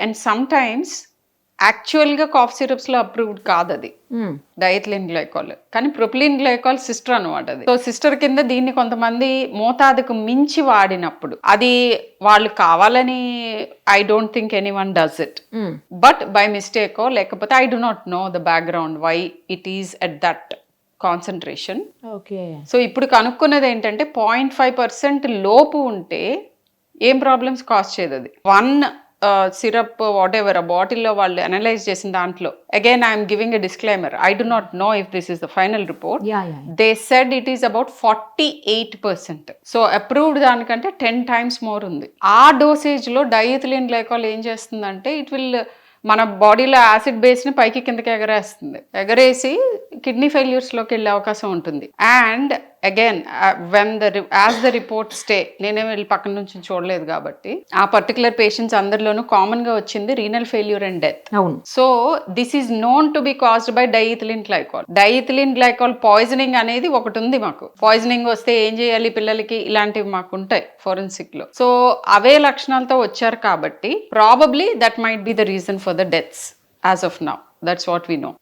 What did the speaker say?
And some times యాక్చువల్గా cough సిరప్స్లో approved కాదు అది డైఎథిలిన్ గ్లైకాల్, కానీ ప్రొపిలిన్ గ్లైకాల్ సిస్టర్ అనమాట అది. సో సిస్టర్ కింద దీన్ని కొంతమంది మోతాదుకు మించి వాడినప్పుడు, అది వాళ్ళు కావాలని I don't think any one does it, but by మిస్టేకో లేకపోతే I do not know the background why it is at that concentration. So ఇప్పుడు కనుక్కున్నది ఏంటంటే 0.5% లోపు ఉంటే ఏం ప్రాబ్లమ్స్ కాజ్ చేయదు అది. 1 సిరప్ వాట్ ఎవర్ ఆ బాటిల్లో వాళ్ళు అనలైజ్ చేసిన దాంట్లో, again I'm giving a disclaimer, I do not know if this is the final report, they said it is about 48%. So approved దానికంటే 10 times మోర్ ఉంది. ఆ డోసేజ్ లో డైఎథిలిన్ గ్లైకాల్ ఏం చేస్తుందంటే ఇట్ విల్ మన బాడీలో యాసిడ్ బేస్ ని పైకి కిందకి ఎగరేసి కిడ్నీ ఫెయిల్యూర్స్ లోకి వెళ్ళే అవకాశం ఉంటుంది. And again when as the report stay, నేనే వెళ్ళి పక్కన నుంచి చూడలేదు కాబట్టి, ఆ పర్టికులర్ పేషెంట్స్ అందరిలోనూ కామన్ గా వచ్చింది renal failure and death. So this is known to be caused by diethylene glycol. Diethylene glycol poisoning అనేది ఒకటి ఉంది మాకు. పాయిజనింగ్ వస్తే ఏం చేయాలి పిల్లలకి, ఇలాంటివి మాకు ఉంటాయి ఫోరెన్సిక్ లో. సో అవే లక్షణాలతో వచ్చారు కాబట్టి probably that might be the reason for the deaths as of now. That's what we know.